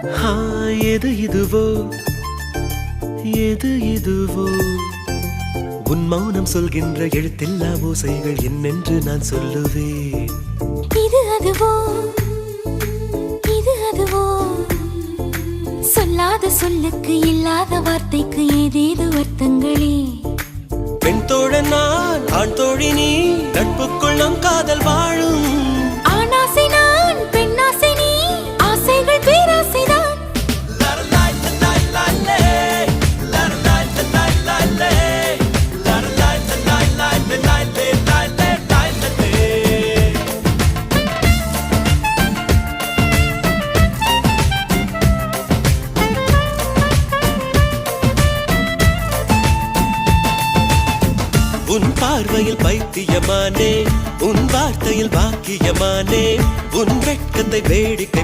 எது இதுவோ எது இதுவோ உன் மௌனம் சொல்கின்ற எழுத்தில்லா ஓசைகள் என்னென்று நான் சொல்லுவேன். இது அதுவோ இது அதுவோ சொல்லாத சொல்லுக்கு இல்லாத வார்த்தைக்கு ஏதேது அர்த்தங்களே. பெண் தோழன் நான் ஆண் தோழி நீ நட்புக்குள் நம் காதல் வாழும். ஆணாசை நான் பெண்ணாசை நீ ஆசைகள் பேராசைதான். உன் பார்வையில் பைத்தியமானே, உன் வார்த்தையில் பாக்கியமானே, உன் வெட்கத்தை வேடிக்கை